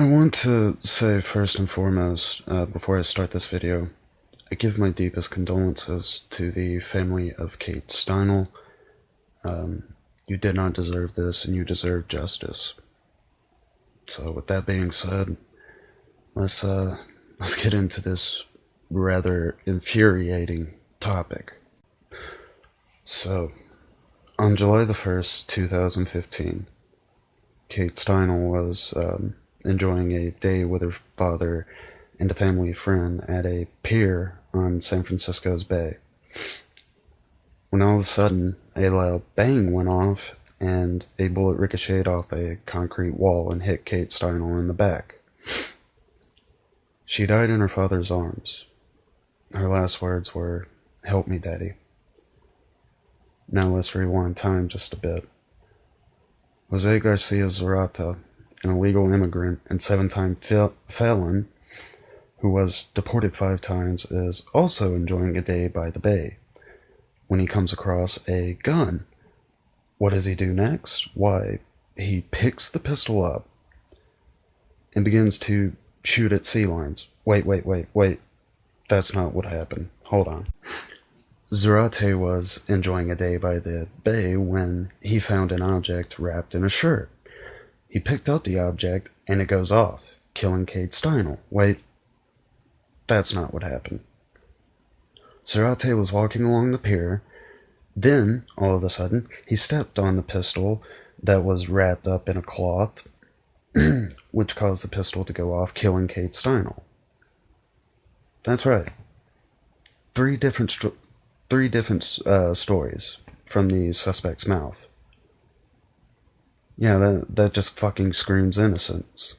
I want to say first and foremost, before I start this video, I give my deepest condolences to the family of Kate Steinle. You did not deserve this, and you deserve justice. So with that being said, let's get into this rather infuriating topic. So, on July the 1st, 2015, Kate Steinle was enjoying a day with her father and a family friend at a pier on San Francisco's Bay, when all of a sudden a loud bang went off and a bullet ricocheted off a concrete wall and hit Kate Steinle in the back. She died in her father's arms. Her last words were, "Help me, Daddy." Now let's rewind time just a bit. Jose Garcia Zarata, an illegal immigrant and 7-time felon who was deported 5 times, is also enjoying a day by the bay when he comes across a gun. What does he do next? Why, he picks the pistol up and begins to shoot at sea lions. Wait. That's not what happened. Hold on. Zarate was enjoying a day by the bay when he found an object wrapped in a shirt. He picked up the object and it goes off, killing Kate Steinle. Wait, that's not what happened. Zarate was walking along the pier. Then, all of a sudden, he stepped on the pistol that was wrapped up in a cloth, which caused the pistol to go off, killing Kate Steinle. That's right. Three different stories from the suspect's mouth. Yeah, that just fucking screams innocence.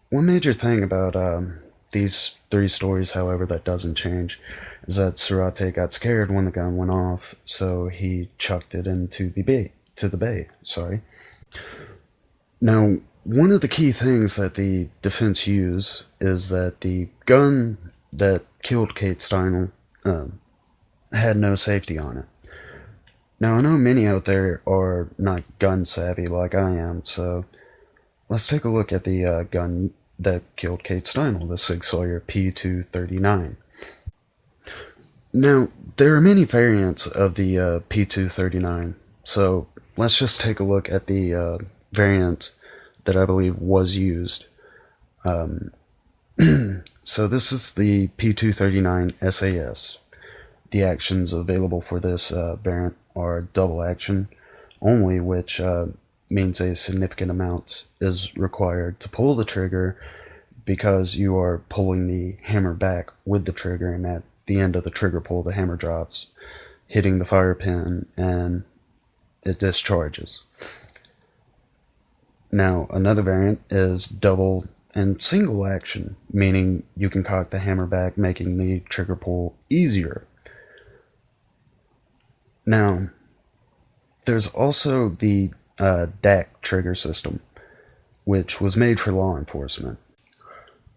One major thing about these 3 stories, however, that doesn't change, is that Zarate got scared when the gun went off, so he chucked it into the bay. Now, one of the key things that the defense use is that the gun that killed Kate Steinle had no safety on it. Now, I know many out there are not gun savvy like I am, so let's take a look at the gun that killed Kate Steinle, the Sig P239. Now, there are many variants of the P239, so let's just take a look at the variant that I believe was used. So this is the P239 SAS. The actions available for this variant are double action only, which means a significant amount is required to pull the trigger because you are pulling the hammer back with the trigger, and at the end of the trigger pull the hammer drops, hitting the fire pin, and it discharges. Now, another variant is double and single action, meaning you can cock the hammer back, making the trigger pull easier. Now, there's also the DAC trigger system, which was made for law enforcement.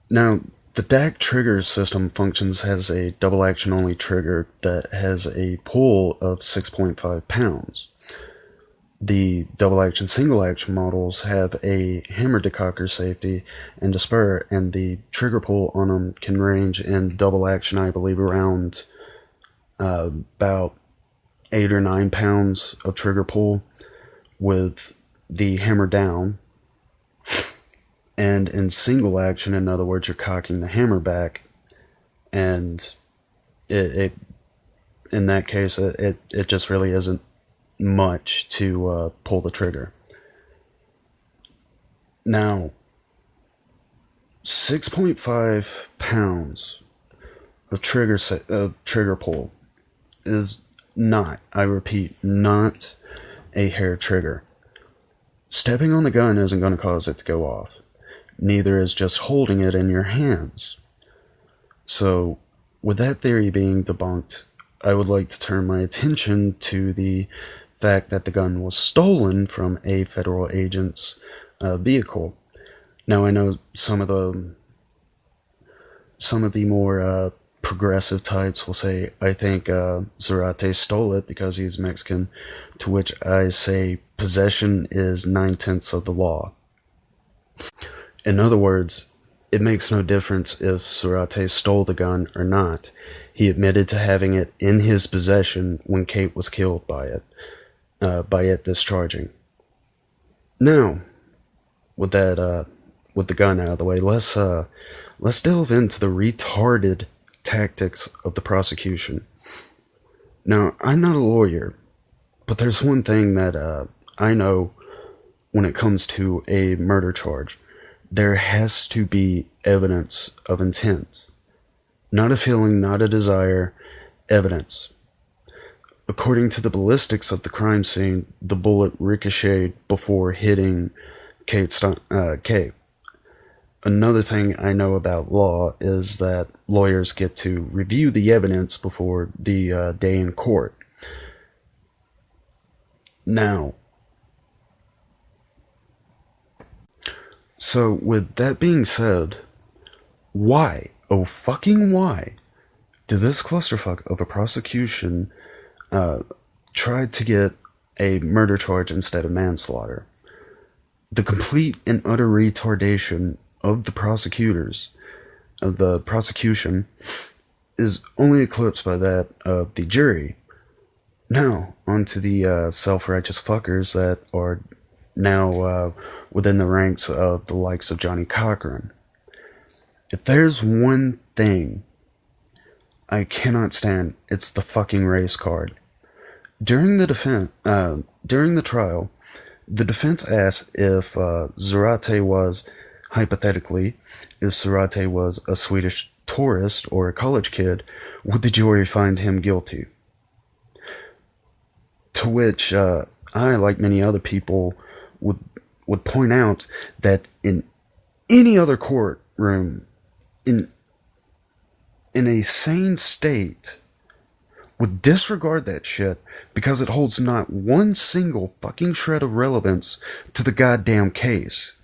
Now, the DAC trigger system functions as a double action only trigger that has a pull of 6.5 pounds. The double action single action models have a hammer decocker safety and a spur, and the trigger pull on them can range in double action, I believe, around about 8 or 9 pounds of trigger pull with the hammer down. And in single action, in other words, you're cocking the hammer back, and it in that case, it just really isn't much to pull the trigger. Now, 6.5 pounds of trigger pull is not, I repeat, not a hair trigger. Stepping on the gun isn't going to cause it to go off. Neither is just holding it in your hands. So, with that theory being debunked, I would like to turn my attention to the fact that the gun was stolen from a federal agent's vehicle. Now, I know some of the more progressive types will say, I think Zarate stole it because he's Mexican, to which I say possession is 9/10 of the law. In other words, it makes no difference if Zarate stole the gun or not. He admitted to having it in his possession when Kate was killed by it discharging. Now, with the gun out of the way, let's delve into the retarded tactics of the prosecution. Now, I'm not a lawyer, but there's one thing that I know when it comes to a murder charge. There has to be evidence of intent. Not a feeling, not a desire, evidence. According to the ballistics of the crime scene, the bullet ricocheted before hitting Kate. Another thing I know about law is that lawyers get to review the evidence before the day in court. Now, so with that being said, why, oh fucking why, did this clusterfuck of a prosecution try to get a murder charge instead of manslaughter? The complete and utter retardation of the prosecution, is only eclipsed by that of the jury. Now, onto the self-righteous fuckers that are now within the ranks of the likes of Johnny Cochran. If there's one thing I cannot stand, it's the fucking race card. During the trial, the defense asked if Zarate was, hypothetically, if Zarate was a Swedish tourist or a college kid, would the jury find him guilty? To which I, like many other people, would point out that in any other courtroom, in a sane state, would disregard that shit because it holds not one single fucking shred of relevance to the goddamn case.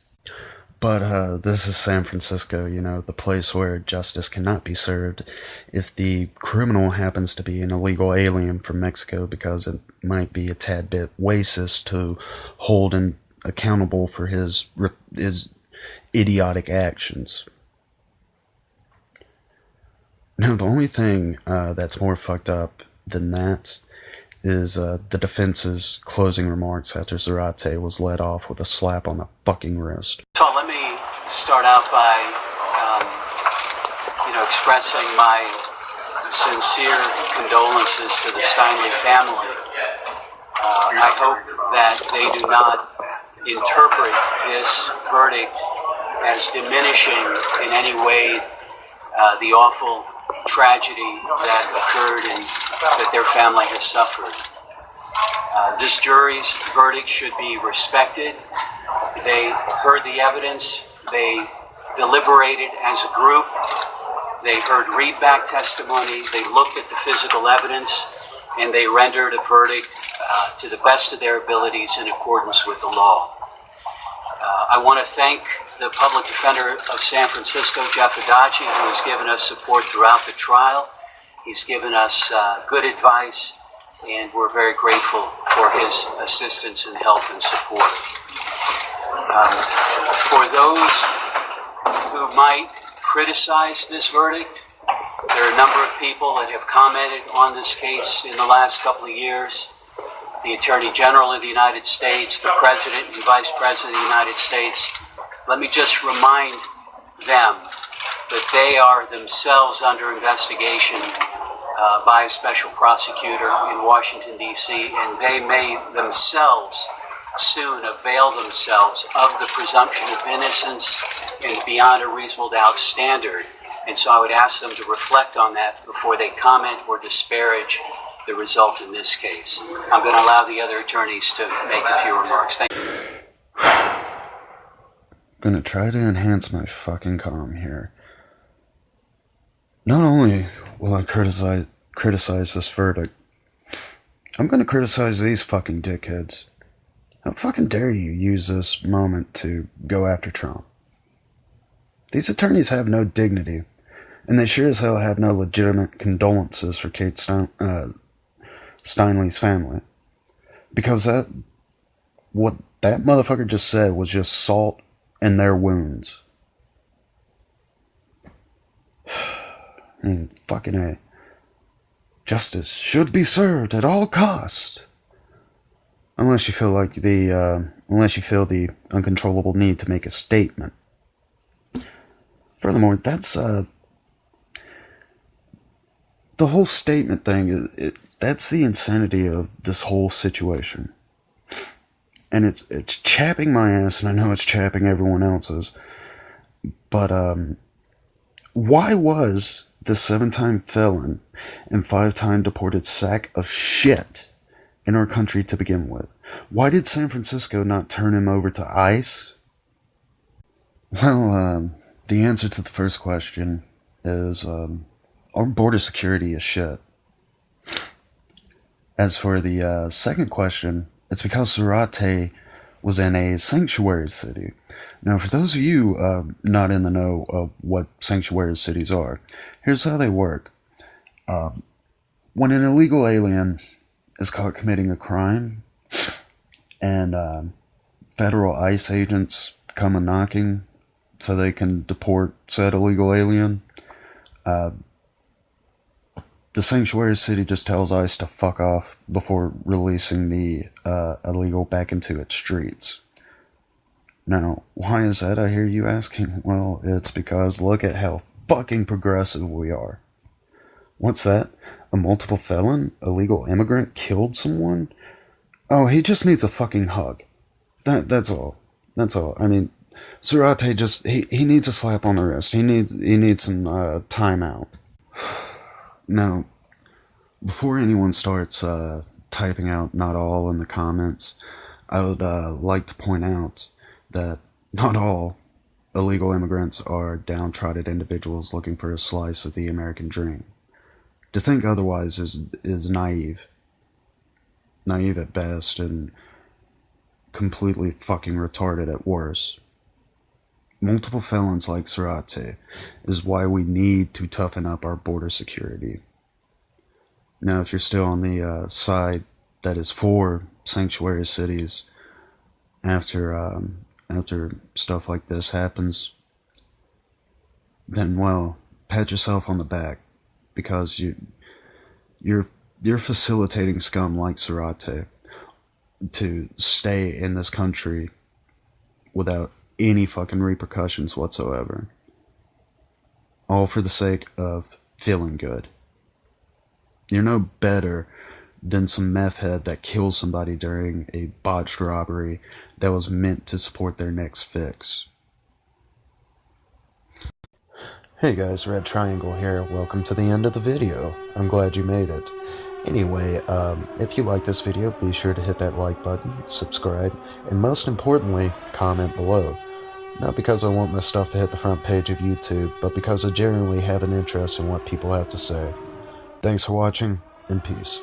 But this is San Francisco, you know, the place where justice cannot be served if the criminal happens to be an illegal alien from Mexico, because it might be a tad bit racist to hold him accountable for his idiotic actions. Now, the only thing that's more fucked up than that is the defense's closing remarks after Zarate was let off with a slap on the fucking wrist. So let me start out by, expressing my sincere condolences to the Steinle family. I hope that they do not interpret this verdict as diminishing in any way the awful tragedy that occurred and that their family has suffered. This jury's verdict should be respected. They heard the evidence, they deliberated as a group, they heard readback testimony, they looked at the physical evidence, and they rendered a verdict to the best of their abilities in accordance with the law. I want to thank the public defender of San Francisco, Jeff Adachi, who has given us support throughout the trial. He's given us good advice, and we're very grateful for his assistance and help and support. For those who might criticize this verdict, there are a number of people that have commented on this case in the last couple of years. The Attorney General of the United States, the President and Vice President of the United States. Let me just remind them that they are themselves under investigation by a special prosecutor in Washington, D.C., and they may themselves soon avail themselves of the presumption of innocence and beyond a reasonable doubt standard. And so I would ask them to reflect on that before they comment or disparage the result in this case. I'm going to allow the other attorneys to make a few remarks. Thank you. I'm going to try to enhance my fucking calm here. Not only will I criticize this verdict, I'm going to criticize these fucking dickheads. How fucking dare you use this moment to go after Trump? These attorneys have no dignity, and they sure as hell have no legitimate condolences for Kate Steinle's family. Because what that motherfucker just said was just salt and their wounds. I mean, fucking A. Justice should be served at all costs. Unless you feel the uncontrollable need to make a statement. Furthermore, that's the whole statement thing. That's the insanity of this whole situation, and it's chapping my ass, and I know it's chapping everyone else's. But why was the 7-time felon and 5-time deported sack of shit in our country to begin with? Why did San Francisco not turn him over to ICE? Well, the answer to the first question is our border security is shit. As for the second question, it's because Zarate was in a sanctuary city. Now, for those of you not in the know of what sanctuary cities are, here's how they work. When an illegal alien is caught committing a crime, and federal ICE agents come a-knocking so they can deport said illegal alien, the sanctuary city just tells ICE to fuck off before releasing the illegal back into its streets. Now, why is that, I hear you asking? Well, it's because look at how fucking progressive we are. What's that? A multiple felon, illegal immigrant killed someone? Oh, he just needs a fucking hug. That's all. That's all. I mean, Zarate just, he needs a slap on the wrist. He needs some time out. Now, before anyone starts typing out not all in the comments, I would like to point out that not all illegal immigrants are downtrodden individuals looking for a slice of the American dream. To think otherwise is naive. Naive at best and completely fucking retarded at worst. Multiple felons like Zarate is why we need to toughen up our border security. Now, if you're still on the side that is for sanctuary cities after stuff like this happens, then, well, pat yourself on the back, because you're facilitating scum like Zarate to stay in this country without any fucking repercussions whatsoever. All for the sake of feeling good. You're no better than some meth head that kills somebody during a botched robbery that was meant to support their next fix. Hey guys, Red Triangle here. Welcome to the end of the video. I'm glad you made it. Anyway, if you like this video, be sure to hit that like button, subscribe, and most importantly, comment below. Not because I want my stuff to hit the front page of YouTube, but because I genuinely have an interest in what people have to say. Thanks for watching, and peace.